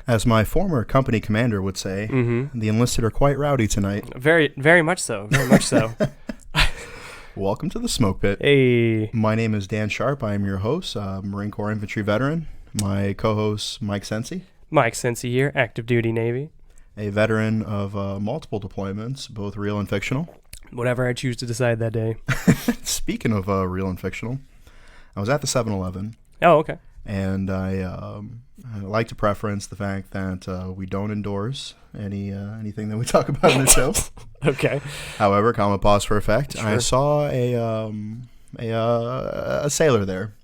As my former company commander would say, the enlisted are quite rowdy tonight. Very, very much so. Very much so. Welcome to the Smoke Pit. Hey. My name is Dan Sharp. I am your host, Marine Corps infantry veteran. My co-host, Mike Sensi. Mike Sensi here, active duty Navy. A veteran of multiple deployments, both real and fictional. Whatever I choose to decide that day. Speaking of real and fictional, I was at the 7-Eleven. Oh, okay. And I like to preference the fact that we don't endorse anything that we talk about in the show. Okay. However, comma pause for effect. Sure. I saw a sailor there.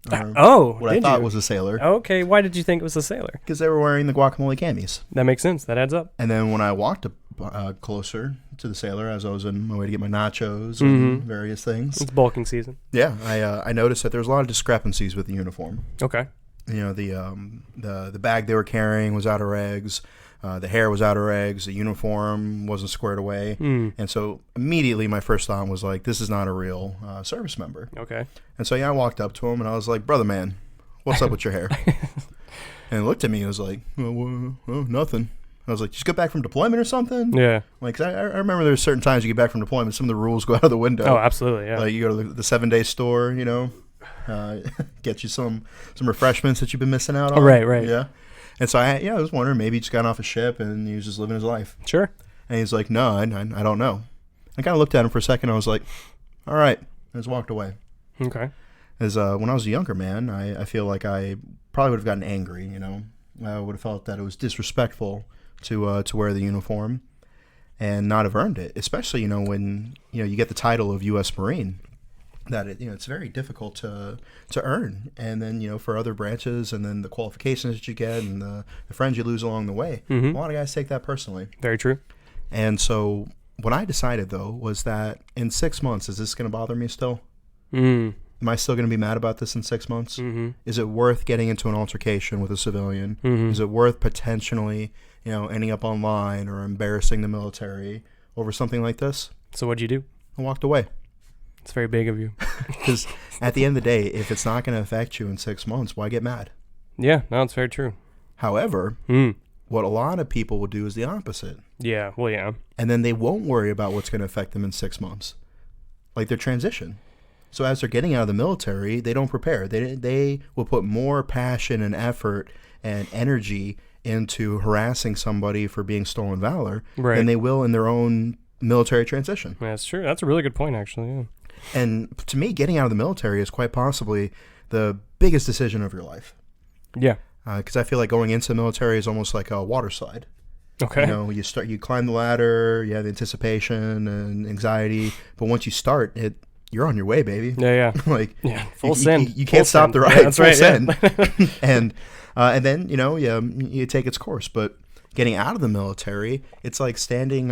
What I thought was a sailor. Okay. Why did you think it was a sailor? Because they were wearing the guacamole camis. That makes sense. That adds up. And then when I walked closer to the sailor, as I was on my way to get my nachos and various things. It's bulking season. Yeah, I noticed that there was a lot of discrepancies with the uniform. Okay. You know, the bag they were carrying was out of regs. The hair was out of regs. The uniform wasn't squared away. And so immediately my first thought was like, this is not a real service member. Okay. And so, I walked up to him and I was like, brother man, what's up with your hair? And he looked at me and was like, well, nothing. I was like, just get back from deployment or something? Yeah. Like, I remember there's certain times you get back from deployment, some of the rules go out of the window. Oh, absolutely, yeah. Like, you go to the 7-day store, get you some refreshments that you've been missing out on. Oh, right. Yeah. And so, I was wondering, maybe he just got off a ship and he was just living his life. Sure. And he's like, no, I don't know. I kind of looked at him for a second. I was like, all right. And just walked away. Okay. As when I was a younger man, I feel like I probably would have gotten angry, I would have felt that it was disrespectful to wear the uniform and not have earned it, especially, when, you get the title of U.S. Marine, that it's very difficult to earn. And then, for other branches and then the qualifications that you get and the friends you lose along the way, a lot of guys take that personally. Very true. And so what I decided, though, was that in 6 months, is this going to bother me still? Am I still going to be mad about this in 6 months? Is it worth getting into an altercation with a civilian? Is it worth potentially, ending up online or embarrassing the military over something like this? So what'd you do? I walked away. It's very big of you. Because at the end of the day, if it's not going to affect you in 6 months, why get mad? Yeah, no, it's very true. However, what a lot of people will do is the opposite. Yeah, well, yeah. And then they won't worry about what's going to affect them in 6 months. Like their transition. So as they're getting out of the military, they don't prepare. They will put more passion and effort and energy into harassing somebody for being stolen valor than they will in their own military transition. That's true. That's a really good point, actually. Yeah. And to me, getting out of the military is quite possibly the biggest decision of your life. Yeah. Because I feel like going into the military is almost like a water slide. Okay. You climb the ladder, you have anticipation and anxiety, but once you start it, you're on your way, baby. Yeah. Full send. You can't stop the ride. Yeah, that's full right. send. Yeah. and then you take its course. But getting out of the military, it's like standing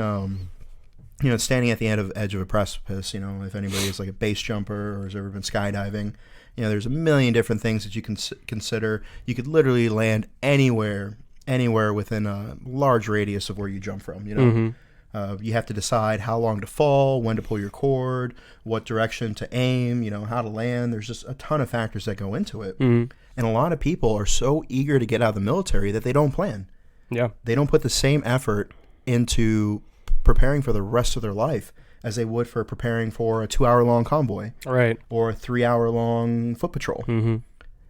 standing at the edge of a precipice. If anybody is like a base jumper or has ever been skydiving, there's a million different things that you can consider. You could literally land anywhere within a large radius of where you jump from. You have to decide how long to fall, when to pull your cord, what direction to aim, how to land. There's just a ton of factors that go into it. And a lot of people are so eager to get out of the military that they don't plan. Yeah. They don't put the same effort into preparing for the rest of their life as they would for preparing for a 2-hour-long convoy. Right. Or a 3-hour-long foot patrol.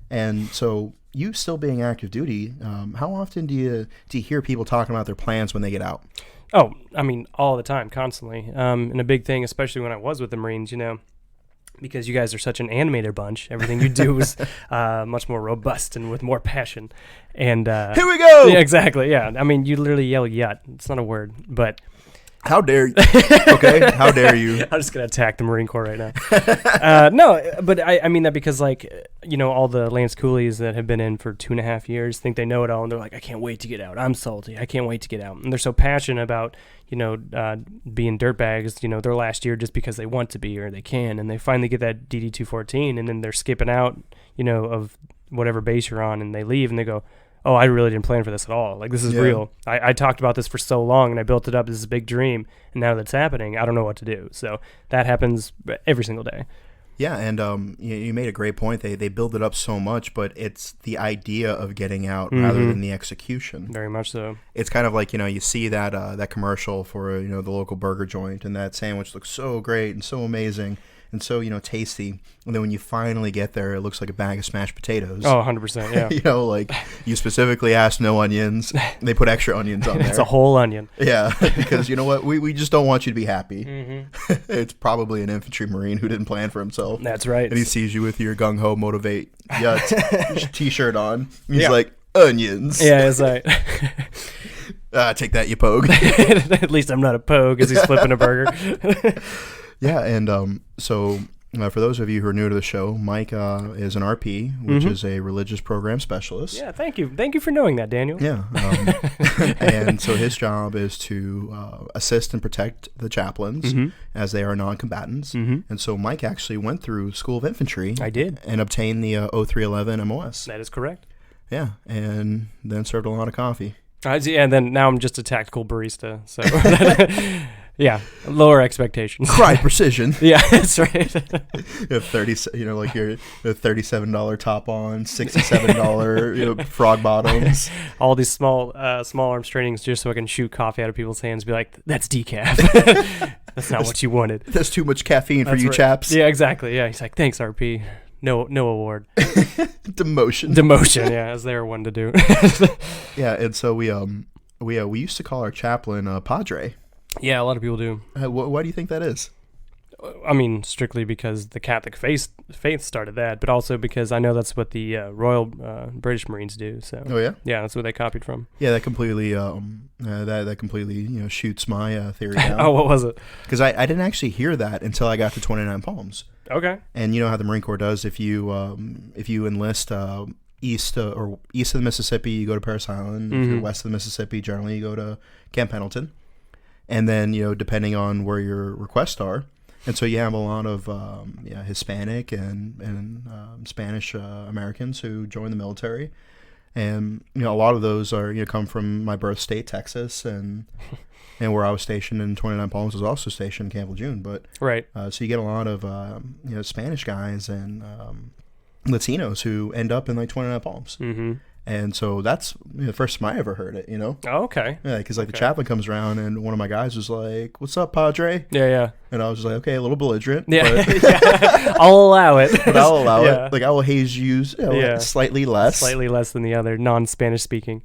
And so you still being active duty, how often do you hear people talking about their plans when they get out? Oh, I mean, all the time, constantly. And a big thing, especially when I was with the Marines, because you guys are such an animated bunch, everything you do is much more robust and with more passion. And here we go! Yeah, exactly, yeah. I mean, you literally yell "yut." It's not a word, but... How dare you? Okay, how dare you? I'm just going to attack the Marine Corps right now. No, but I mean that because, all the Lance Coolies that have been in for 2.5 years think they know it all, and they're like, I can't wait to get out. I'm salty. I can't wait to get out. And they're so passionate about, being dirtbags, their last year just because they want to be or they can, and they finally get that DD-214, and then they're skipping out, of whatever base you're on, and they leave, and they go, oh, I really didn't plan for this at all. Like, this is real. I talked about this for so long, and I built it up as a big dream, and now that it's happening, I don't know what to do. So that happens every single day. Yeah, and you made a great point. They build it up so much, but it's the idea of getting out rather than the execution. Very much so. It's kind of like, you see that that commercial for the local burger joint, and that sandwich looks so great and so amazing and so tasty, and then when you finally get there, it looks like a bag of smashed potatoes. Oh, 100%. Yeah. Like you specifically asked no onions. They put extra onions on there. It's a whole onion. Yeah, because you know what? We just don't want you to be happy. It's probably an infantry marine who didn't plan for himself. That's right. And he sees you with your gung-ho motivate t-shirt on. He's like, onions. Yeah, it's like... take that, you pogue. At least I'm not a pogue as he's flipping a burger. Yeah, and so for those of you who are new to the show, Mike is an RP, which is a religious program specialist. Yeah, thank you. Thank you for knowing that, Daniel. Yeah. And so his job is to assist and protect the chaplains as they are non-combatants. And so Mike actually went through School of Infantry. I did. And obtained the 0311 MOS. That is correct. Yeah, and then served a lot of coffee. And then now I'm just a tactical barista. So, yeah, lower expectations. Cry precision. Yeah, that's right. You have 30, like your $37 top on, $67 frog bottoms. All these small arms trainings just so I can shoot coffee out of people's hands. Be like, that's decaf. That's not what you wanted. That's too much caffeine for you chaps. Yeah, exactly. Yeah, he's like, thanks, RP. No award. Demotion. Yeah, as they were one to do. Yeah, and so we used to call our chaplain Padre. Yeah, a lot of people do. Why do you think that is? I mean, strictly because the Catholic faith started that, but also because I know that's what the Royal British Marines do. So. Oh yeah. Yeah, that's what they copied from. Yeah, that completely that completely shoots my theory down. Oh, what was it? Because I didn't actually hear that until I got to 29 Palms. Okay. And you know how the Marine Corps does, if you enlist east of the Mississippi, you go to Parris Island. If you're west of the Mississippi, generally you go to Camp Pendleton. And then depending on where your requests are, and so you have a lot of Hispanic and Spanish Americans who join the military, and a lot of those are come from my birth state, Texas, and where I was stationed in 29 Palms was also stationed in Camp Lejeune. But right, so you get a lot of Spanish guys and Latinos who end up in like 29 Palms. And so that's the first time I ever heard it, Oh, okay. Yeah, because the chaplain comes around and one of my guys was like, "What's up, Padre?" Yeah. And I was just like, "Okay, a little belligerent." Yeah, But yeah. I'll allow it. But I'll allow it. Like I will haze you slightly less. Slightly less than the other non-Spanish speaking.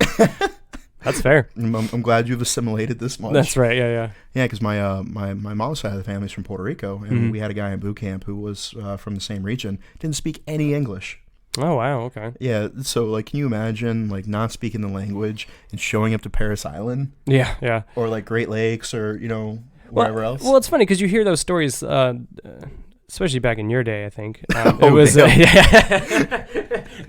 That's fair. I'm glad you've assimilated this much. That's right. Yeah. Yeah, because my mom's side of the family is from Puerto Rico, and we had a guy in boot camp who was from the same region, didn't speak any English. Oh, wow, okay. Yeah, so, can you imagine, not speaking the language and showing up to Parris Island? Yeah. Or, Great Lakes or, wherever else? Well, it's funny because you hear those stories, especially back in your day, I think. Oh, it was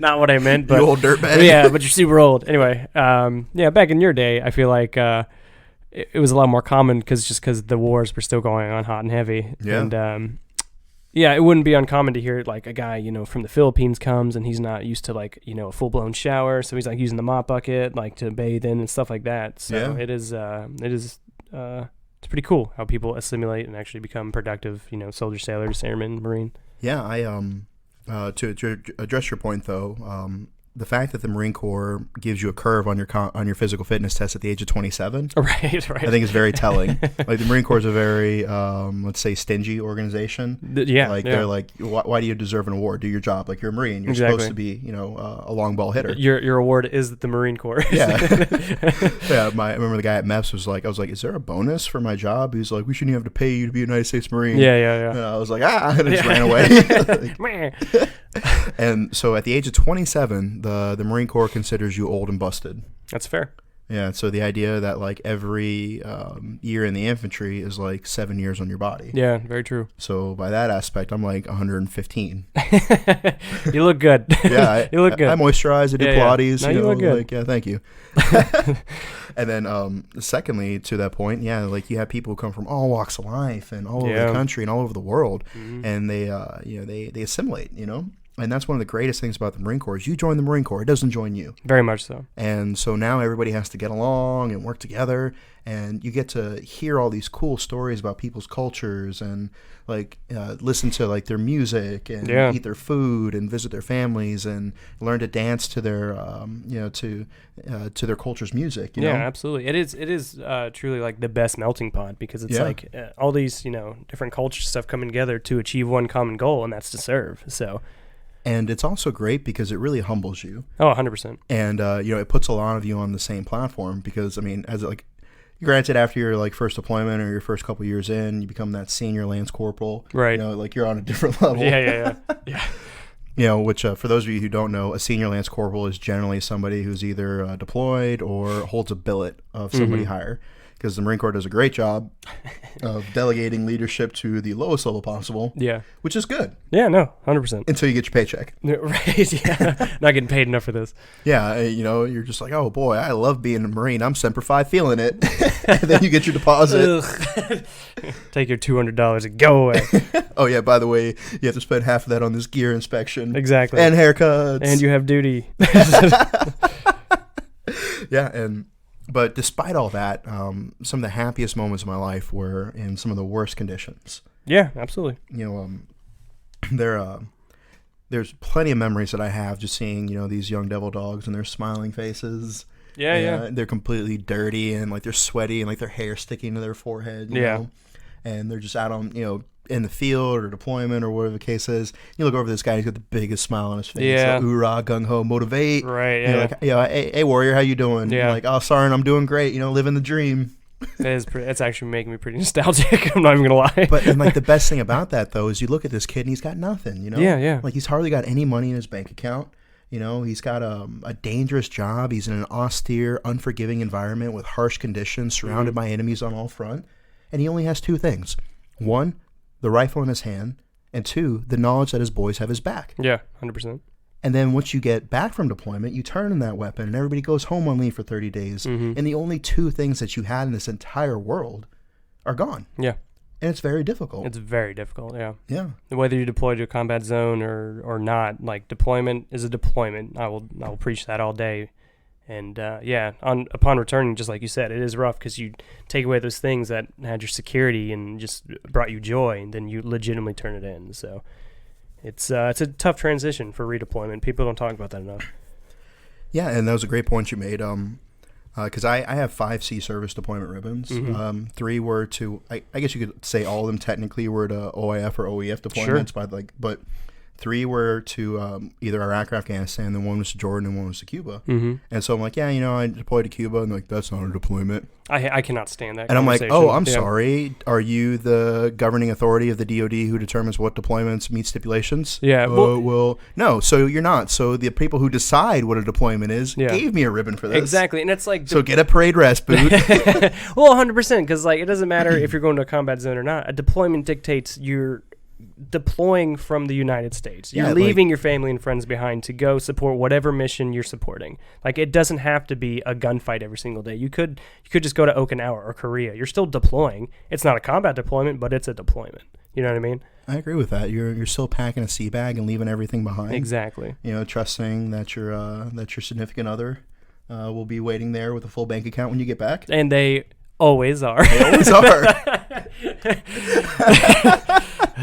not what I meant, but... You old dirtbag. Yeah, but you're super old. Anyway, back in your day, I feel like it was a lot more common because the wars were still going on hot and heavy. Yeah. And, it wouldn't be uncommon to hear a guy, from the Philippines comes and he's not used to a full-blown shower, so he's using the mop bucket to bathe in and stuff like that. So it is it's pretty cool how people assimilate and actually become productive, soldier, sailor, airman, Marine. Yeah, I to address your point though, the fact that the Marine Corps gives you a curve on your physical fitness test at the age of 27, right, I think is very telling. The Marine Corps is a very, let's say, stingy organization. They're like, why do you deserve an award? Do your job. You're a Marine. You're supposed to be, a long ball hitter. Your award is the Marine Corps. Yeah. Yeah. I remember the guy at MEPS was like, I was like, is there a bonus for my job? He was like, we shouldn't have to pay you to be a United States Marine. Yeah. And I was like, and I just ran away. And so at the age of 27, the Marine Corps considers you old and busted. That's fair. Yeah, so the idea that every year in the infantry is 7 years on your body. Yeah, very true. So by that aspect, I'm 115. You look good. Yeah, you look good. I moisturize, I do Pilates. No, you look good. Yeah, thank you. And then secondly, to that point, you have people who come from all walks of life and all over the country and all over the world, and they assimilate, And that's one of the greatest things about the Marine Corps is you join the Marine Corps. It doesn't join you. Very much so. And so now everybody has to get along and work together. And you get to hear all these cool stories about people's cultures and like listen to like their music and eat their food and visit their families and learn to dance to their to their culture's music. You know? Absolutely. It is truly like the best melting pot because it's like all these different culture stuff coming together to achieve one common goal, and that's to serve. So. And it's also great because it really humbles you. Oh, 100%. And it puts a lot of you on the same platform because I mean, as like. Granted, after your like first deployment or your first couple years in, you become that senior lance corporal. Right. Like you're on a different level. Yeah. Which for those of you who don't know, a senior lance corporal is generally somebody who's either deployed or holds a billet of somebody higher. Because the Marine Corps does a great job of delegating leadership to the lowest level possible. Yeah. Which is good. Yeah, no, 100%. Until you get your paycheck. Right, yeah. Not getting paid enough for this. Yeah, you're just like, oh boy, I love being a Marine. I'm Semper Fi feeling it. And then you get your deposit. Take your $200 and go away. Oh yeah, by the way, you have to spend half of that on this gear inspection. Exactly. And haircuts. And you have duty. Yeah, but despite all that, some of the happiest moments of my life were in some of the worst conditions. Yeah, absolutely. There's plenty of memories that I have just seeing, these young devil dogs and their smiling faces. Yeah. They're completely dirty and like they're sweaty and like their hair sticking to their forehead. You know? And they're just out on, in the field or deployment or whatever the case is. You look over this guy, he's got the biggest smile on his face. Yeah. Like, hoorah, gung-ho, motivate. Right, yeah. Like, hey, warrior, how you doing? Yeah. Like, oh, Sergeant, I'm doing great. Living the dream. It's actually making me pretty nostalgic. I'm not even going to lie. But, and like, the best thing about that, though, is you look at this kid and he's got nothing, Yeah. Like, he's hardly got any money in his bank account. He's got a dangerous job. He's in an austere, unforgiving environment with harsh conditions, surrounded by enemies on all front. And he only has two things. One, the rifle in his hand, and two, the knowledge that his boys have his back. Yeah, 100%. And then once you get back from deployment, you turn in that weapon, and everybody goes home on leave for 30 days. And the only two things that you had in this entire world are gone. Yeah. And it's very difficult. It's very difficult, yeah. Yeah. Whether you deploy to a combat zone or not, like deployment is a deployment. I will preach that all day. And upon returning, just like you said, it is rough because you take away those things that had your security and just brought you joy, and then you legitimately turn it in. So it's a tough transition for redeployment. People don't talk about that enough. Yeah, and that was a great point you made. Because I have 5 sea service deployment ribbons. 3 were to, I guess you could say all of them technically were to OIF or OEF deployments, but 3 were to either Iraq or Afghanistan, then 1 was to Jordan and 1 was to Cuba. And so I'm like, I deployed to Cuba, and like, that's not a deployment. I cannot stand that. And I'm like, oh, I'm sorry. Are you the governing authority of the DoD who determines what deployments meet stipulations? Yeah. Well, no. So you're not. So the people who decide what a deployment is gave me a ribbon for this. Exactly, and it's like so get a parade rest boot. Well, 100%, because like it doesn't matter if you're going to a combat zone or not. A deployment dictates you're deploying from the United States. You're leaving your family and friends behind to go support whatever mission you're supporting. Like, it doesn't have to be a gunfight every single day. You could just go to Okinawa or Korea. You're still deploying. It's not a combat deployment, but it's a deployment. You know what I mean? I agree with that. You're still packing a sea bag and leaving everything behind. Exactly. Trusting that your significant other will be waiting there with a full bank account when you get back. And they always are. They always are.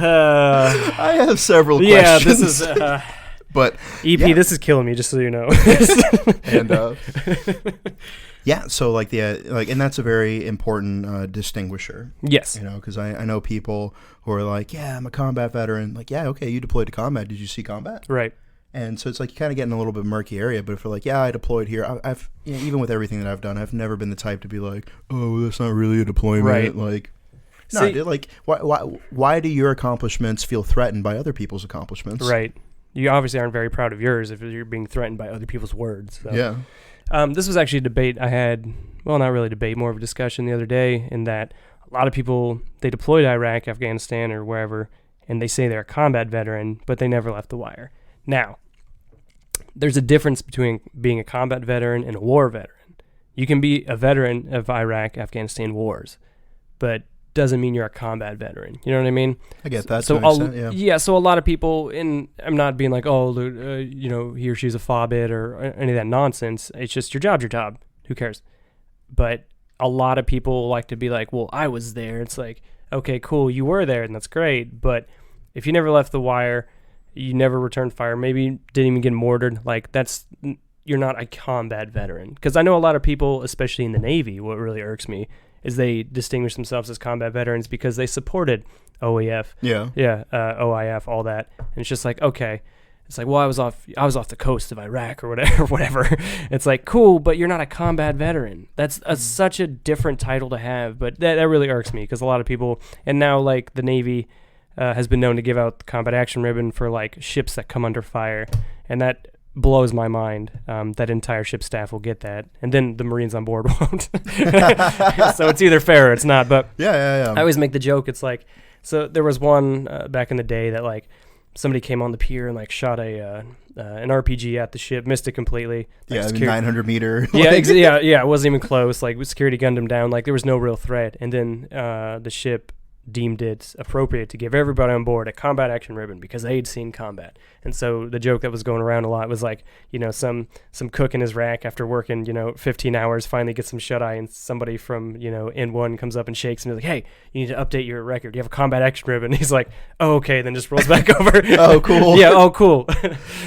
I have several questions. Yeah, this is... but EP, this is killing me, just so you know. And so and that's a very important distinguisher. Yes. Because I know people who are like, yeah, I'm a combat veteran. Like, yeah, okay, you deployed to combat. Did you see combat? Right. And so it's like you kind of get in a little bit murky area. But if you're like, yeah, I deployed here, I've even with everything that I've done, I've never been the type to be like, oh, that's not really a deployment. Right. Like, no, dude, like, why do your accomplishments feel threatened by other people's accomplishments? Right. You obviously aren't very proud of yours if you're being threatened by other people's words. So. Yeah. This was actually a debate I had, well, not really a debate, more of a discussion the other day, in that a lot of people, they deploy to Iraq, Afghanistan, or wherever, and they say they're a combat veteran, but they never left the wire. Now, there's a difference between being a combat veteran and a war veteran. You can be a veteran of Iraq, Afghanistan wars, but doesn't mean you're a combat veteran. You know what I mean? I get that. So to an extent, yeah. so a lot of people, and I'm not being like, oh, you know, he or she's a fobbit or any of that nonsense. It's just your job's your job. Who cares? But a lot of people like to be like, well, I was there. It's like, okay, cool, you were there, and that's great. But if you never left the wire, you never returned fire, maybe you didn't even get mortared, like you're not a combat veteran. Because I know a lot of people, especially in the Navy, what really irks me is they distinguish themselves as combat veterans because they supported OEF, OIF, all that, and it's just like, okay, it's like, well, I was off the coast of Iraq or whatever. It's like, cool, but you're not a combat veteran. That's such a different title to have, but that really irks me because a lot of people, and now like the Navy has been known to give out the combat action ribbon for like ships that come under fire, and that blows my mind. That entire ship staff will get that, and then the Marines on board won't. So it's either fair or it's not. But yeah. I always make the joke. It's like, so there was one back in the day that like somebody came on the pier and like shot an RPG at the ship, missed it completely. Like, yeah, 900 meter. Yeah, it wasn't even close. Like security gunned him down. Like there was no real threat, and then the ship deemed it appropriate to give everybody on board a combat action ribbon because they'd seen combat. And so the joke that was going around a lot was like, you know, some cook in his rack after working, 15 hours finally gets some shut-eye, and somebody from, N1 comes up and shakes him and is like, hey, you need to update your record. You have a combat action ribbon. He's like, oh, okay, then just rolls back over. Oh, cool. Yeah, oh, cool.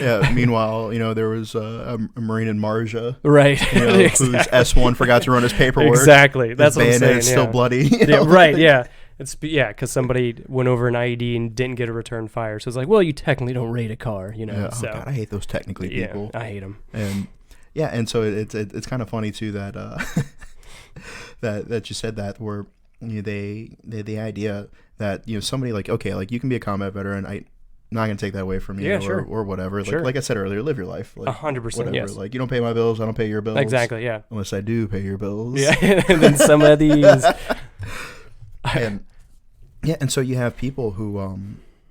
Yeah, meanwhile, there was a Marine in Marja. Right. Exactly. Whose S1 forgot to run his paperwork. Exactly. That's what I'm saying. It's still bloody. Yeah, right, yeah. Because somebody went over an IED and didn't get a return fire. So it's like, well, you technically don't raid a car, Yeah, so. God, I hate those technically people. Yeah, I hate them. And so it's kind of funny too that that you said that, where the idea that somebody like, okay, like you can be a combat veteran, I'm not gonna take that away from you, or whatever. Sure. Like I said earlier, live your life. Like, 100%. Yes. Like you don't pay my bills, I don't pay your bills. Exactly. Yeah. Unless I do pay your bills. Yeah. And then some of these. And so you have people who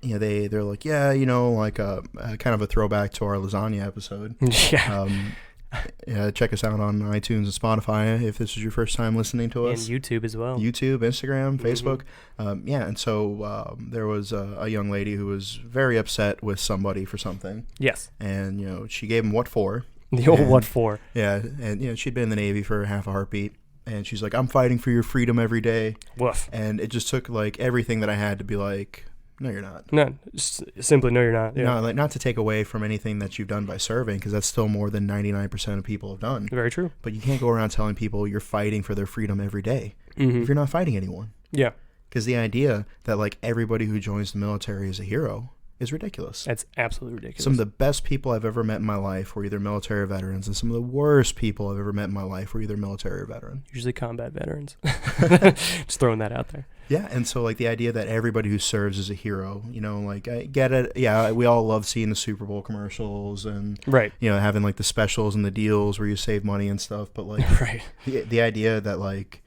they're like, like kind of a throwback to our lasagna episode. Yeah. Check us out on iTunes and Spotify if this is your first time listening to us. And YouTube as well. YouTube, Instagram, Facebook. And so there was a young lady who was very upset with somebody for something. Yes. And she gave him what for. The old what for. Yeah, and she'd been in the Navy for half a heartbeat. And she's like, I'm fighting for your freedom every day. Woof. And it just took like everything that I had to be like, no, you're not. No, simply no, you're not. Yeah. No, like not to take away from anything that you've done by serving, because that's still more than 99% of people have done. Very true. But you can't go around telling people you're fighting for their freedom every day if you're not fighting anyone. Yeah. Because the idea that like everybody who joins the military is a hero is ridiculous. That's absolutely ridiculous. Some of the best people I've ever met in my life were either military veterans, and some of the worst people I've ever met in my life were either military or veteran. Usually combat veterans. Just throwing that out there. Yeah, and so like the idea that everybody who serves is a hero, like I get it. Yeah, we all love seeing the Super Bowl commercials and right, having like the specials and the deals where you save money and stuff. But like right, the idea that like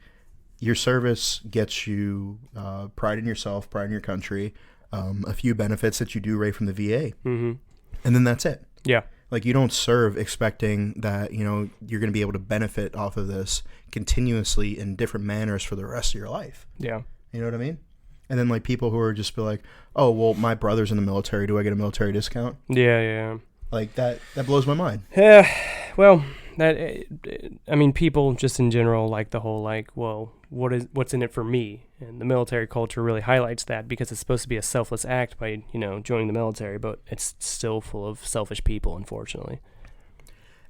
your service gets you pride in yourself, pride in your country. A few benefits that you do right from the VA, and then that's it. Yeah, like you don't serve expecting that you're going to be able to benefit off of this continuously in different manners for the rest of your life. Yeah, you know what I mean. And then like people who are just be like, oh well, my brother's in the military. Do I get a military discount? Yeah. Like that blows my mind. Yeah, well, people just in general like the whole like, well, what's in it for me? And the military culture really highlights that because it's supposed to be a selfless act by, joining the military, but it's still full of selfish people, unfortunately.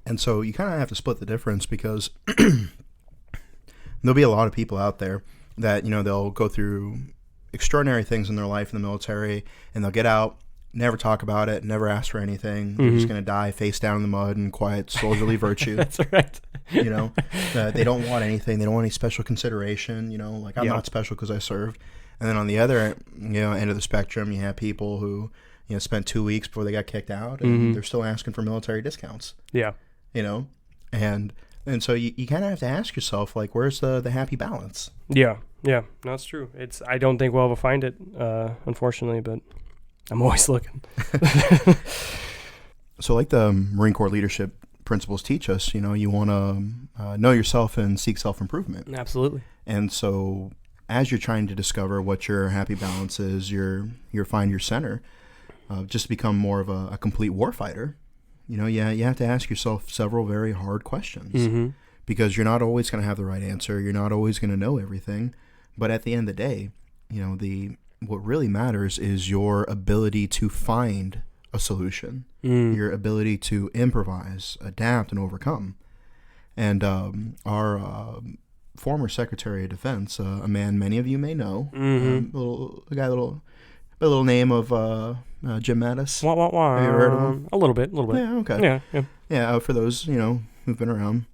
And so you kind of have to split the difference, because there'll be a lot of people out there that, they'll go through extraordinary things in their life in the military, and they'll get out, never talk about it, never ask for anything. They're just going to die face down in the mud in quiet soldierly virtue. That's right. They don't want anything. They don't want any special consideration. Like I'm not special because I served. And then on the other, end of the spectrum, you have people who, spent 2 weeks before they got kicked out, and they're still asking for military discounts. Yeah. And so you kind of have to ask yourself, like, where's the happy balance? Yeah. No, that's true. I don't think we'll ever find it, unfortunately, but I'm always looking. So like the Marine Corps leadership principles teach us, you want to know yourself and seek self-improvement. Absolutely. And so as you're trying to discover what your happy balance is, your find your center, just to become more of a complete warfighter, you have to ask yourself several very hard questions, because you're not always going to have the right answer. You're not always going to know everything. But at the end of the day, what really matters is your ability to find a solution, your ability to improvise, adapt, and overcome. And our former Secretary of Defense, a man many of you may know, a little name of Jim Mattis. Wah, wah, wah. Have you ever heard of him? A little bit. Yeah, okay. Yeah. For those who've been around,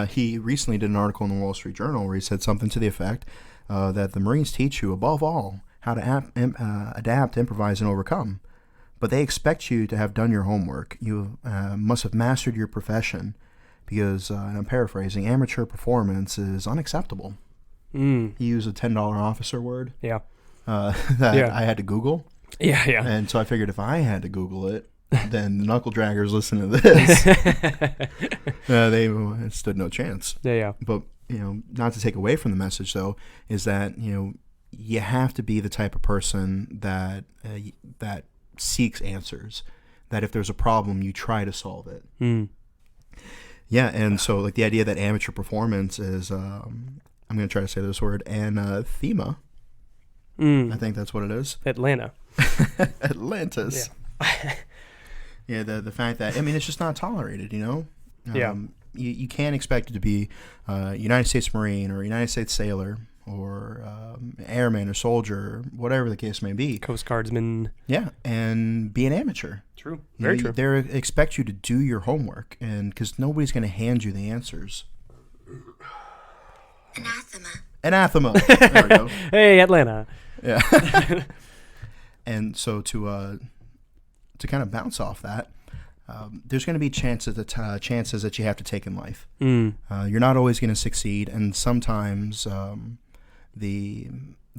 he recently did an article in the Wall Street Journal where he said something to the effect that the Marines teach you, above all, how to adapt, improvise, and overcome. But they expect you to have done your homework. You must have mastered your profession, because, and I'm paraphrasing, amateur performance is unacceptable. He used a $10 officer word. Yeah. That I had to Google. Yeah. And so I figured if I had to Google it, then the knuckle draggers listening to this, they stood no chance. Yeah. But, not to take away from the message, though, is that, you have to be the type of person that seeks answers, that if there's a problem, you try to solve it. Yeah, and so the idea that amateur performance is, I'm going to try to say this word, anathema. I think that's what it is. Atlanta. Atlantis. Yeah. The fact that, it's just not tolerated, Yeah. You can't expect it to be a United States Marine or a United States sailor or airman or soldier, whatever the case may be. Coast Guardsman. Yeah, and be an amateur. True. Very true. They expect you to do your homework, and because nobody's going to hand you the answers. Anathema. There we go. Hey, Atlanta. Yeah. And so to kind of bounce off that, there's going to be chances that you have to take in life. You're not always going to succeed, and sometimes the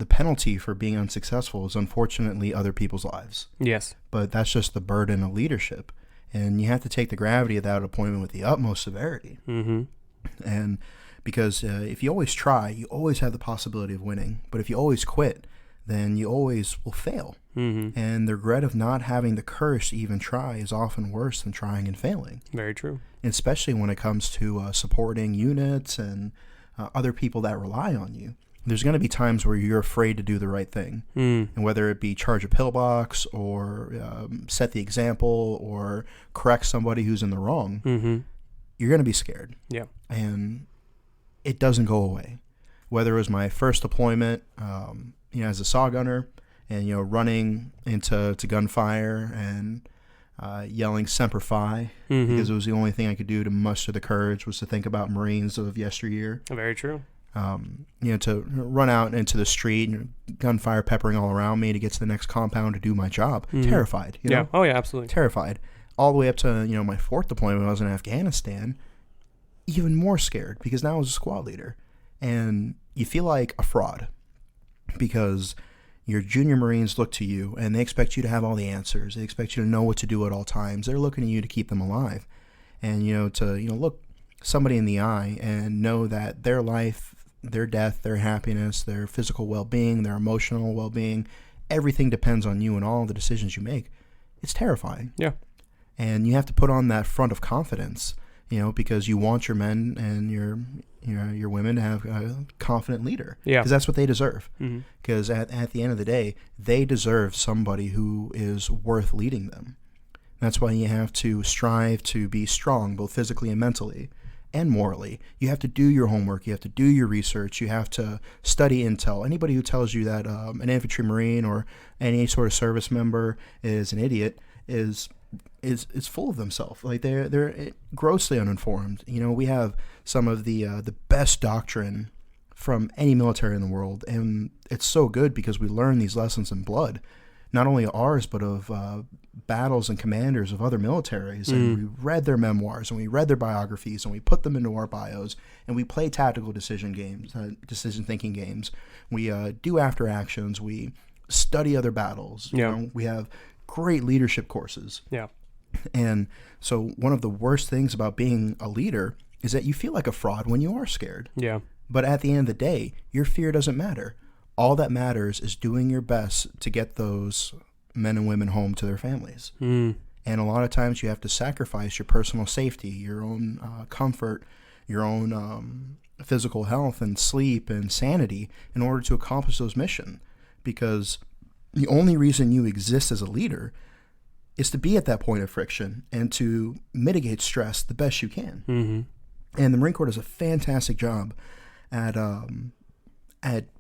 penalty for being unsuccessful is unfortunately other people's lives. Yes. But that's just the burden of leadership, and you have to take the gravity of that appointment with the utmost severity. And because if you always try, you always have the possibility of winning. But if you always quit, then you always will fail. And the regret of not having the courage to even try is often worse than trying and failing. Very true. Especially when it comes to supporting units and other people that rely on you. There's going to be times where you're afraid to do the right thing. And whether it be charge a pillbox or set the example or correct somebody who's in the wrong, you're going to be scared. Yeah. And it doesn't go away. Whether it was my first deployment, as a saw gunner, and running into gunfire and yelling Semper Fi, because it was the only thing I could do to muster the courage was to think about Marines of yesteryear. Very true. To run out into the street and gunfire peppering all around me to get to the next compound to do my job. Terrified. Yeah. Oh yeah, absolutely. Terrified. All the way up to my fourth deployment when I was in Afghanistan. Even more scared because now I was a squad leader, and you feel like a fraud because your junior Marines look to you and they expect you to have all the answers. They expect you to know what to do at all times. They're looking at you to keep them alive, and to look somebody in the eye and know that their life, their death, their happiness, their physical well-being, their emotional well-being, everything depends on you and all the decisions you make. It's terrifying. Yeah. And you have to put on that front of confidence, because you want your men and your women to have a confident leader. Yeah. Because that's what they deserve. Because at the end of the day, they deserve somebody who is worth leading them. That's why you have to strive to be strong, both physically and mentally. And morally. You have to do your homework. You have to do your research. You have to study intel. Anybody who tells you that an infantry marine or any sort of service member is an idiot is full of themselves. Like they're grossly uninformed. We have some of the best doctrine from any military in the world, and it's so good because we learn these lessons in blood, not only ours but of battles and commanders of other militaries, and we read their memoirs and we read their biographies and we put them into our bios, and we play tactical decision thinking games. We do after actions. We study other battles. We have great leadership courses. Yeah. And so one of the worst things about being a leader is that you feel like a fraud when you are scared. Yeah. But at the end of the day, your fear doesn't matter. all that matters is doing your best to get those men and women home to their families. Mm. And a lot of times you have to sacrifice your personal safety, your own comfort, your own physical health and sleep and sanity in order to accomplish those missions. Because the only reason you exist as a leader is to be at that point of friction and to mitigate stress the best you can. Mm-hmm. And the Marine Corps does a fantastic job at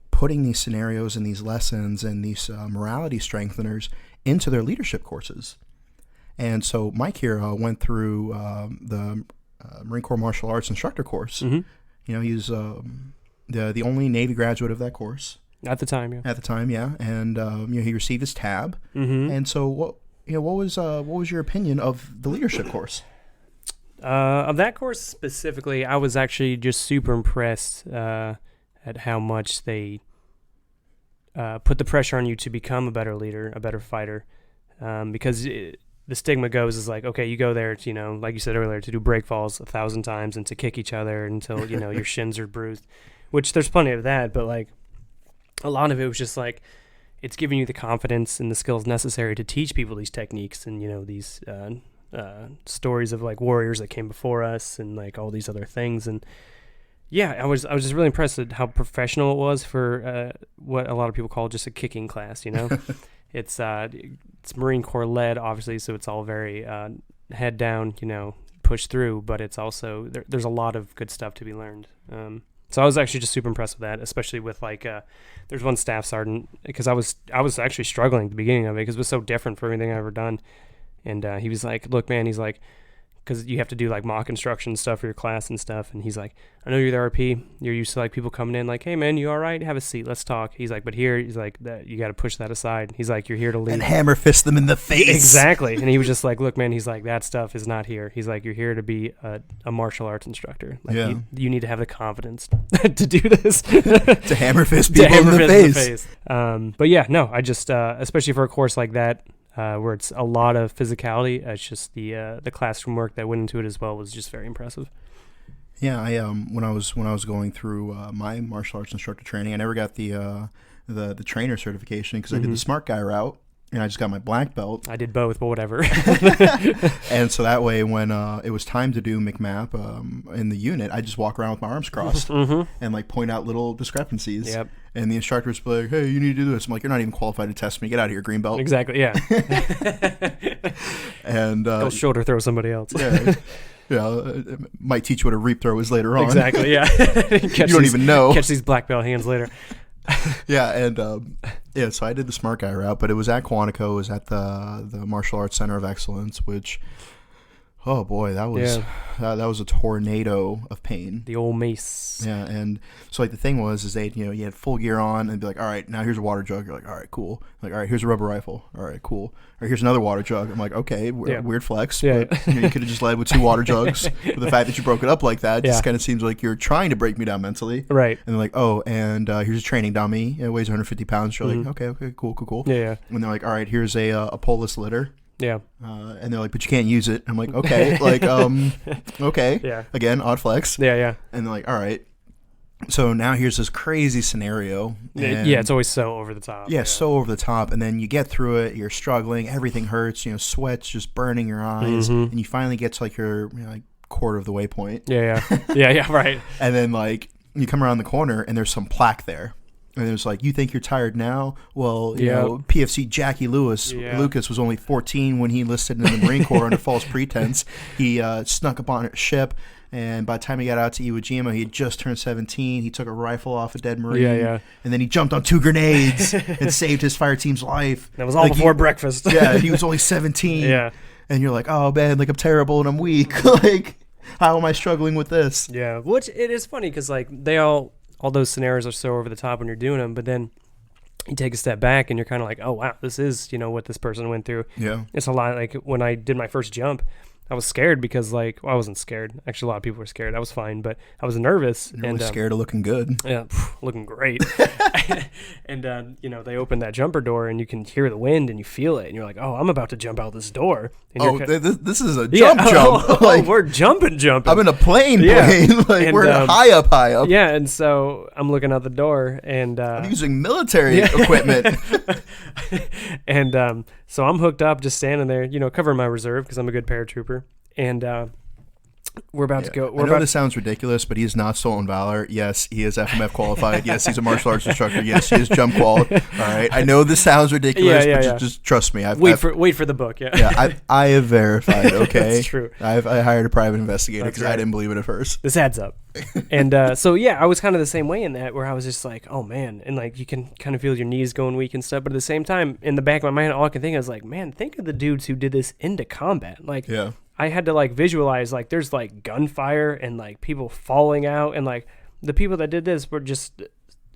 putting these scenarios and these lessons and these morality strengtheners into their leadership courses. And so Mike here went through the Marine Corps Martial Arts Instructor course. Mm-hmm. You know, he's the only Navy graduate of that course. At the time, yeah. At the time, yeah. And you know, he received his tab. Mm-hmm. And so what was your opinion of the leadership course? Of that course specifically, I was actually just super impressed at how much they put the pressure on you to become a better leader, a better fighter, because the stigma goes is like, okay, you go there to, you know, like you said earlier, to do break falls 1,000 times and to kick each other until, you know, your shins are bruised, which there's plenty of that, but like a lot of it was just like, it's giving you the confidence and the skills necessary to teach people these techniques and, you know, these stories of like warriors that came before us and like all these other things. And yeah, I was just really impressed at how professional it was for what a lot of people call just a kicking class, you know. It's Marine Corps led, obviously, so it's all very head down, you know, push through, but it's also there's a lot of good stuff to be learned. So I was actually just super impressed with that, especially with like there's one staff sergeant, because I was actually struggling at the beginning of it because it was so different from everything I've ever done. And he was like, look, man, he's like, because you have to do like mock instruction stuff for your class and stuff. And he's like, I know you're the RP. You're used to like people coming in like, hey, man, you all right? Have a seat. Let's talk. He's like, but here, he's like, that you got to push that aside. He's like, you're here to lead. And hammer fist them in the face. Exactly. And he was just like, look, man, he's like, that stuff is not here. He's like, you're here to be a martial arts instructor. Like, yeah. You need to have the confidence to do this. To hammer fist people in the face. But yeah, no, I just, especially for a course like that, where it's a lot of physicality, it's just the classroom work that went into it as well was just very impressive. Yeah, I when I was going through my martial arts instructor training, I never got the trainer certification because I did the smart guy route, and I just got my black belt. I did both, but whatever. And so that way, when it was time to do MCMAP in the unit, I just walk around with my arms crossed and like point out little discrepancies. Yep. And the instructor's like, "Hey, you need to do this." I'm like, "You're not even qualified to test me. Get out of here, green belt." Exactly. Yeah. And they'll shoulder throw somebody else. Yeah. Yeah, might teach you what a reap throw is later on. Exactly, yeah. You don't even know. Catch these black belt hands later. Yeah, and so I did the smart guy route, but it was at Quantico. It was at the Martial Arts Center of Excellence, which, oh boy, that was a tornado of pain. The old mace. Yeah, and so like the thing was is you had full gear on and be like, all right, now here's a water jug. You're like, all right, cool. Like, all right, here's a rubber rifle. All right, cool. Or here's another water jug. I'm like, okay, weird flex. Yeah. But you could have just led with 2 water jugs. But the fact that you broke it up like that just kind of seems like you're trying to break me down mentally. Right. And they're like, oh, and here's a training dummy. It weighs 150 pounds. You're like, okay, cool. Yeah. And they're like, all right, here's a pull-less litter. Yeah. And they're like, but you can't use it. I'm like, okay, okay. Yeah. Again, odd flex. Yeah. And they're like, all right. So now here's this crazy scenario. Yeah, it's always so over the top. Yeah, so over the top. And then you get through it. You're struggling. Everything hurts. You know, sweat's just burning your eyes. And you finally get to like your like quarter of the way point. Yeah. Yeah, right. And then like you come around the corner and there's some plaque there. And it was like, you think you're tired now? Well, you know, PFC Jackie Lucas was only 14 when he enlisted in the Marine Corps under false pretense. He snuck up on a ship, and by the time he got out to Iwo Jima, he had just turned 17. He took a rifle off a dead Marine, and then he jumped on 2 grenades and saved his fire team's life. That was all like before breakfast. Yeah, he was only 17. Yeah. And you're like, oh, man, like I'm terrible and I'm weak. Like, how am I struggling with this? Yeah, which it is funny because, like, all those scenarios are so over the top when you're doing them, but then you take a step back and you're kind of like, oh wow, this is, you know, what this person went through. Yeah. It's a lot. Like when I did my first jump, I was scared because like, well, I wasn't scared. Actually, a lot of people were scared. I was fine, but I was nervous. You're really scared of looking good. Yeah, looking great. And you know, they open that jumper door and you can hear the wind and you feel it and you're like, oh, I'm about to jump out this door. And This is a jump. Like, we're jumping. I'm in a plane. Like, and, we're high up. Yeah, and so I'm looking out the door and I'm using military equipment. And so I'm hooked up, just standing there, you know, covering my reserve because I'm a good paratrooper. And we're about to go. I know this sounds ridiculous, but he's not stolen valor. Yes, he is FMF qualified. Yes, he's a martial arts instructor. Yes, he is jump qualified. All right. I know this sounds ridiculous, but just trust me. Wait for the book. I have verified. Okay, that's true. I hired a private investigator because I didn't believe it at first. This adds up. And so I was kind of the same way in that, where I was just like, oh man, and like you can kind of feel your knees going weak and stuff, but at the same time, in the back of my mind, all I can think of is like, man, think of the dudes who did this into combat. Like, I had to like visualize like there's like gunfire and like people falling out, and like the people that did this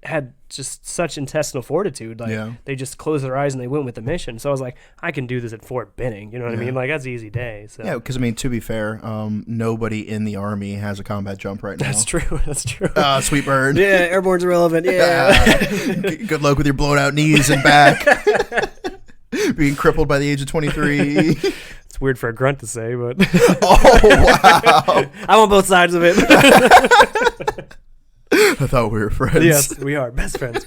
had such intestinal fortitude. Like they just closed their eyes and they went with the mission. So I was like, I can do this at Fort Benning. You know what I mean? Like that's an easy day. So. Yeah, because I mean, to be fair, nobody in the Army has a combat jump right now. That's true. Sweet bird. Yeah, airborne's irrelevant. Yeah. Good luck with your blown out knees and back. Being crippled by the age of 23. It's weird for a grunt to say, but oh wow! I'm on both sides of it. I thought we were friends. Yes, we are best friends.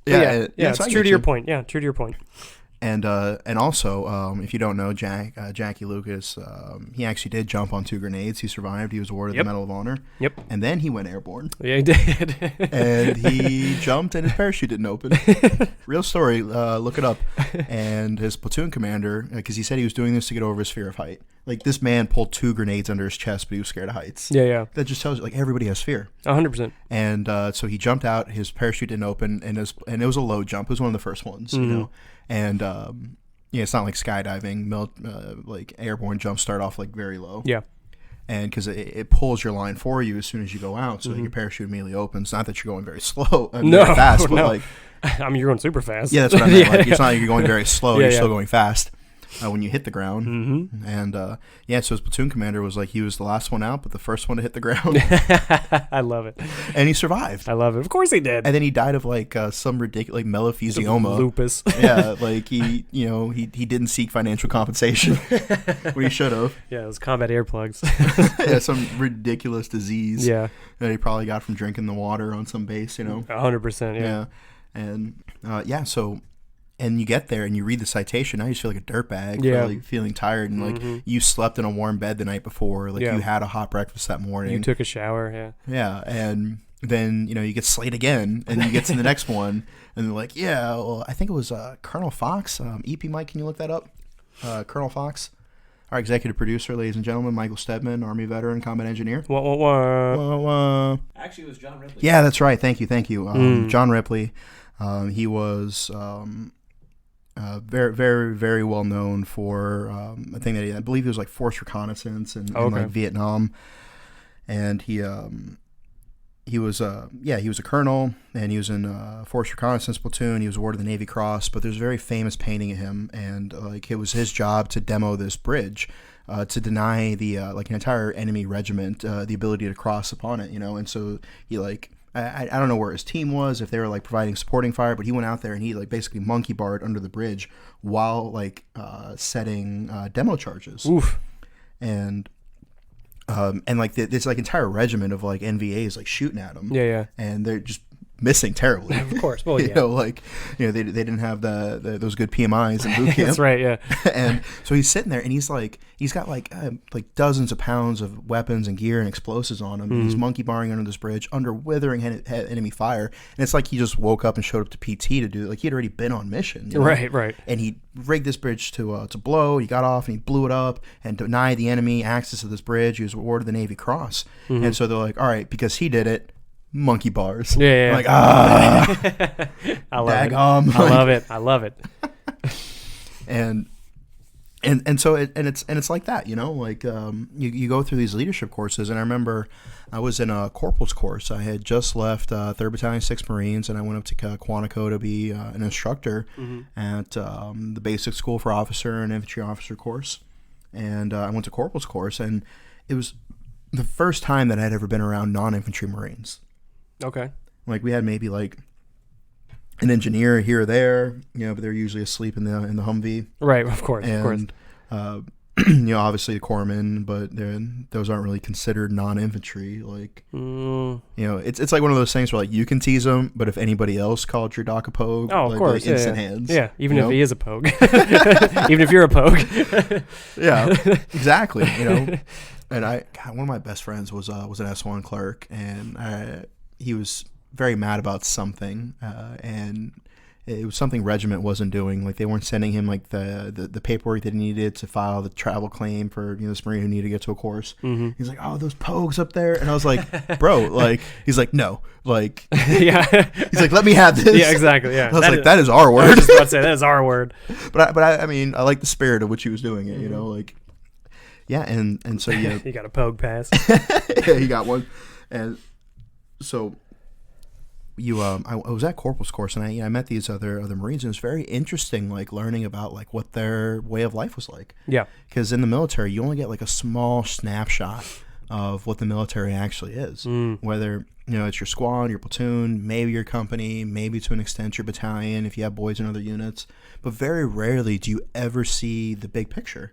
Yeah. It's true to your point. Yeah, true to your point. And also, if you don't know, Jackie Lucas, he actually did jump on 2 grenades. He survived. He was awarded the Medal of Honor. Yep. And then he went airborne. Yeah, he did. And he jumped and his parachute didn't open. Real story. Look it up. And his platoon commander, because he said he was doing this to get over his fear of height. Like, this man pulled 2 grenades under his chest, but he was scared of heights. Yeah. That just tells you, like, everybody has fear. 100%. And so he jumped out. His parachute didn't open, and it was a low jump. It was one of the first ones, you know. And it's not like skydiving. Like airborne jumps start off like very low. Yeah. And because it pulls your line for you as soon as you go out, so that your parachute immediately opens. Not that you're going very slow, very fast, but like, I mean, you're going super fast. Yeah, that's what I meant. Like, it's not like you're going very slow. You're still going fast. When you hit the ground. And so his platoon commander was like, he was the last one out, but the first one to hit the ground. I love it. And he survived. I love it. Of course he did. And then he died of like some ridiculous, like melothelioma. Lupus. Yeah, like he didn't seek financial compensation when he should have. Yeah, it was combat earplugs. Yeah, some ridiculous disease. Yeah. That he probably got from drinking the water on some base, 100%, yeah. And so... And you get there and you read the citation. Now you just feel like a dirtbag, really feeling tired, and like you slept in a warm bed the night before, like you had a hot breakfast that morning. You took a shower, yeah, and then you get slayed again, and you get to the next one, and they're like, I think it was Colonel Fox. EP Mike, can you look that up? Colonel Fox, our executive producer, ladies and gentlemen, Michael Stedman, Army veteran, combat engineer. Actually, it was John Ripley. Yeah, that's right. Thank you. John Ripley. He was. Very, very, very well known for a thing that I believe he was like force reconnaissance in like Vietnam, and he was a colonel, and he was in a force reconnaissance platoon. He was awarded the Navy Cross, but there's a very famous painting of him, and like it was his job to demo this bridge, to deny the like an entire enemy regiment the ability to cross upon it, and so he like. I don't know where his team was, if they were like providing supporting fire, but he went out there and he like basically monkey barred under the bridge while like setting demo charges. Oof. And like this like entire regiment of like NVAs like shooting at him. Yeah. And they're just missing terribly. Of course. Well, they didn't have those good PMIs in boot camp. That's right. Yeah. And so he's sitting there and he's got like dozens of pounds of weapons and gear and explosives on him. And he's monkey barring under this bridge under withering enemy fire. And it's like he just woke up and showed up to PT to do it. Like he'd already been on mission. Right. And he rigged this bridge to blow. He got off and he blew it up and denied the enemy access to this bridge. He was awarded the Navy Cross. And so they're like, all right, because he did it, monkey bars. Yeah. Like, I love it. I love it. And so it's like that, like you go through these leadership courses, and I remember I was in a corporal's course. I had just left 3rd Battalion 6th Marines, and I went up to Quantico to be an instructor at the Basic School for Officer and Infantry Officer course. and I went to corporal's course, and it was the first time that I'd ever been around non-infantry Marines. Okay. Like we had maybe like an engineer here or there, but they're usually asleep in the Humvee. Right, of course, and, obviously the corpsmen, but those aren't really considered non-infantry. Like, it's like one of those things where like you can tease them, but if anybody else called your doc a pogue, of course, instant hands. Yeah, even if he is a pogue, even if you're a pogue. Yeah, exactly. And one of my best friends was an S1 clerk, and he was very mad about something, and it was something regiment wasn't doing. Like they weren't sending him like the paperwork that he needed to file the travel claim for this Marine who needed to get to a course. Mm-hmm. He's like, oh, those pogues up there, and I was like, bro, like he's like, no, like yeah, he's like, let me have this. Yeah, exactly. Yeah, I was like, that is our word. I was just about to say that is our word. But I mean, I like the spirit of which he was doing it. Like, yeah, and so yeah, you got a pogue pass. Yeah, he got one, and so. I was at corporal's course, and I met these other Marines, and it was very interesting, like learning about like what their way of life was like. Yeah, because in the military, you only get like a small snapshot of what the military actually is. Whether it's your squad, your platoon, maybe your company, maybe to an extent your battalion if you have boys in other units, but very rarely do you ever see the big picture.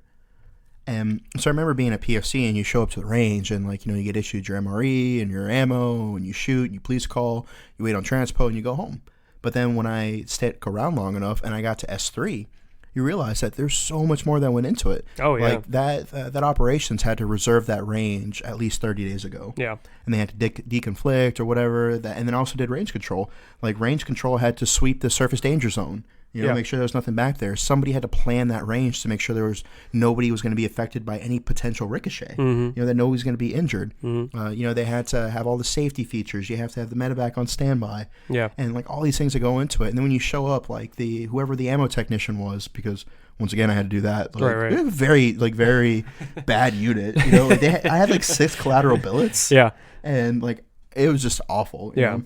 And so I remember being at PFC, and you show up to the range, and like you get issued your MRE and your ammo, and you shoot, and you police call, you wait on transpo, and you go home. But then when I stuck around long enough, and I got to S3, you realize that there's so much more that went into it. Oh yeah, like that operations had to reserve that range at least 30 days ago. Yeah, and they had to deconflict or whatever. And then also did range control. Like range control had to sweep the surface danger zone. Make sure there was nothing back there. Somebody had to plan that range to make sure there was nobody was going to be affected by any potential ricochet. Mm-hmm. That nobody was going to be injured. Mm-hmm. They had to have all the safety features. You have to have the medevac on standby. Yeah, and like all these things that go into it. And then when you show up, like whoever the ammo technician was, because once again I had to do that. Like, right. It was very bad unit. Like I had like 6 collateral billets. Yeah, and like it was just awful. Yeah.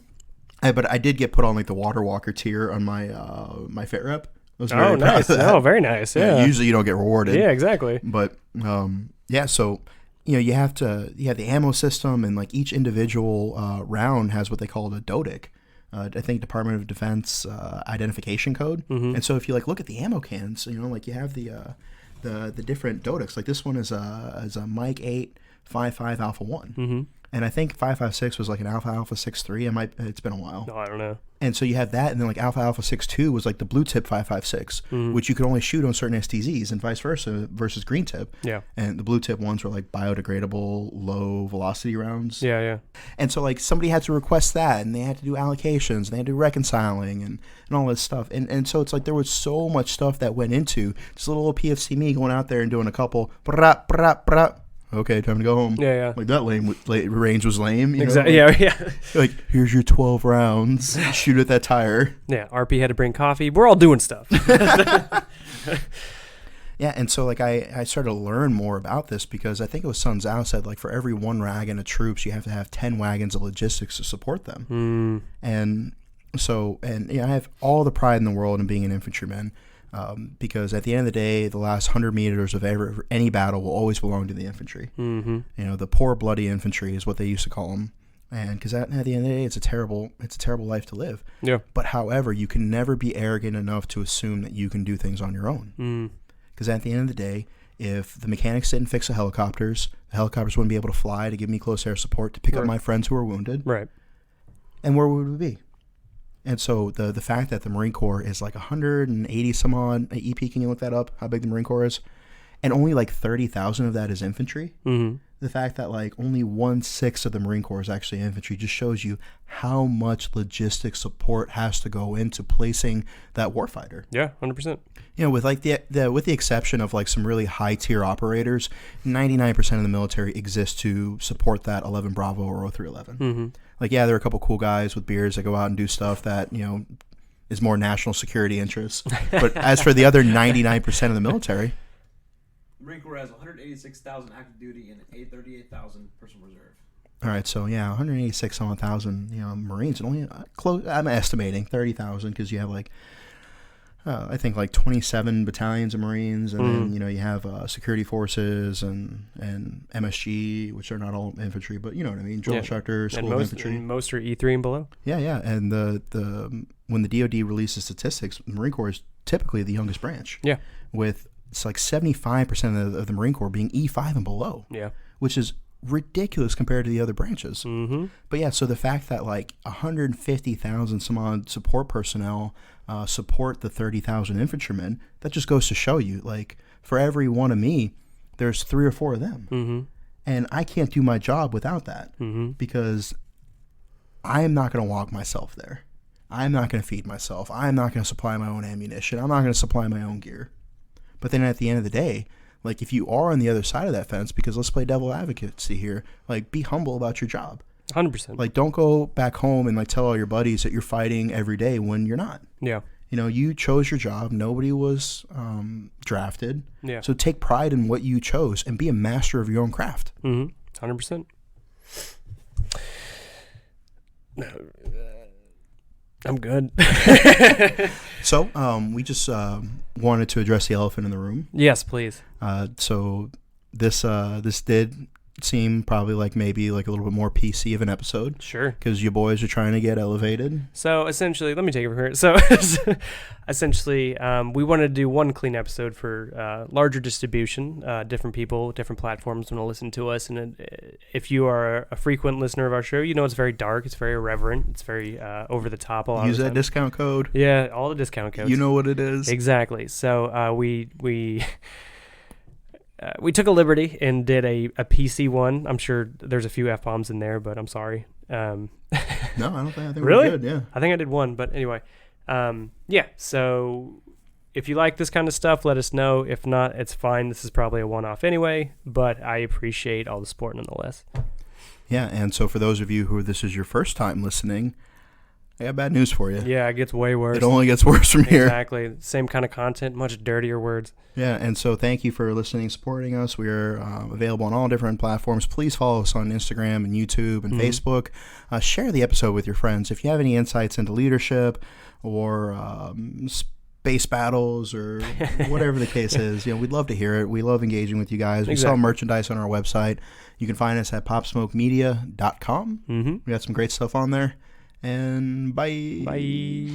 But I did get put on like the water walker tier on my fit rep. I was very nice. Oh, very nice. Yeah. Usually you don't get rewarded. Yeah, exactly. But so you have the ammo system, and like each individual round has what they call a DODIC. I think Department of Defense identification code. Mm-hmm. And so if you like look at the ammo cans, like you have the different DODICs. Like this one is a Mike 8 55 Alpha 1. Mm-hmm. And I think 5.56 was like an Alpha 6.3. It's been a while. No, I don't know. And so you have that, and then like Alpha 6.2 was like the blue tip 5.56, which you could only shoot on certain STZs, and vice versa versus green tip. Yeah. And the blue tip ones were like biodegradable, low velocity rounds. Yeah, yeah. And so like somebody had to request that, and they had to do allocations, and they had to do reconciling, and all this stuff. And so it's like there was so much stuff that went into just a little PFC me going out there and doing a couple okay, time to go home. Yeah, yeah. Like that range was lame. Exactly. Yeah. Like, here's your 12 rounds. Shoot at that tire. Yeah. RP had to bring coffee. We're all doing stuff. Yeah, and so like I started to learn more about this because I think it was Sun Zhao said like for every 1 wagon of troops you have to have 10 wagons of logistics to support them. And so I have all the pride in the world in being an infantryman. Because at the end of the day, the last 100 meters of any battle will always belong to the infantry. Mm-hmm. The poor, bloody infantry is what they used to call them. And because at the end of the day, it's a terrible life to live. Yeah. But however, you can never be arrogant enough to assume that you can do things on your own. Because at the end of the day, if the mechanics didn't fix the helicopters wouldn't be able to fly to give me close air support to pick up my friends who are wounded. Right. And where would we be? And so the fact that the Marine Corps is like 180 some odd EP, can you look that up? How big the Marine Corps is? And only like 30,000 of that is infantry. Mm-hmm. The fact that like only 1/6 of the Marine Corps is actually infantry just shows you how much logistic support has to go into placing that warfighter. Yeah, 100%. With like with the exception of like some really high tier operators, 99% of the military exists to support that 11 Bravo or 0311. Mm-hmm. Like, yeah, there are a couple cool guys with beards that go out and do stuff that, is more national security interests. But as for the other 99% of the military, Marine Corps has 186,000 active duty and 38,000 personal reserve. All right, so 186,000 Marines, and only I'm estimating 30,000 because you have like I think like 27 battalions of Marines, and then you have security forces and MSG, which are not all infantry, but you know what I mean, drill instructor, school of infantry. And most are E3 and below. Yeah, and the when the DoD releases statistics, the Marine Corps is typically the youngest branch. Yeah, with it's like 75% of the Marine Corps being E5 and below. Yeah, which is ridiculous compared to the other branches. Mm-hmm. But yeah, so the fact that like 150,000 some odd support personnel support the 30,000 infantrymen, that just goes to show you, like, for every one of me, there's 3 or 4 of them. Mm-hmm. And I can't do my job without that because I am not going to walk myself there. I'm not going to feed myself. I'm not going to supply my own ammunition. I'm not going to supply my own gear. But then at the end of the day, like, if you are on the other side of that fence, because let's play devil advocacy here, like, be humble about your job. 100%. Like, don't go back home and like tell all your buddies that you're fighting every day when you're not. Yeah. You know, you chose your job. Nobody was drafted. Yeah. So take pride in what you chose and be a master of your own craft. 100%. I'm good. So we just wanted to address the elephant in the room. Yes, please. So this did seem probably like maybe like a little bit more PC of an episode. Sure. Because you boys are trying to get elevated. So essentially, let me take it from here. So essentially, we wanted to do one clean episode for larger distribution. Different people, different platforms want to listen to us. And if you are a frequent listener of our show, you know it's very dark. It's very irreverent. It's very over the top a lot Use of the that time. Discount code. Yeah, all the discount codes. You know what it is. Exactly. So we took a liberty and did a PC one. I'm sure there's a few F-bombs in there, but I'm sorry. No, I think really? we're good, yeah. I think I did one, but anyway. Yeah, so if you like this kind of stuff, let us know. If not, it's fine. This is probably a one-off anyway, but I appreciate all the support nonetheless. Yeah, and so for those of you who this is your first time listening, I got bad news for you. Yeah, it gets way worse. It only gets worse from here. Exactly. Same kind of content, much dirtier words. Yeah, and so thank you for listening, supporting us. We are available on all different platforms. Please follow us on Instagram and YouTube and Facebook. Share the episode with your friends. If you have any insights into leadership or space battles or whatever the case is, we'd love to hear it. We love engaging with you guys. We sell merchandise on our website. You can find us at popsmokemedia.com. We got some great stuff on there. And bye. Bye.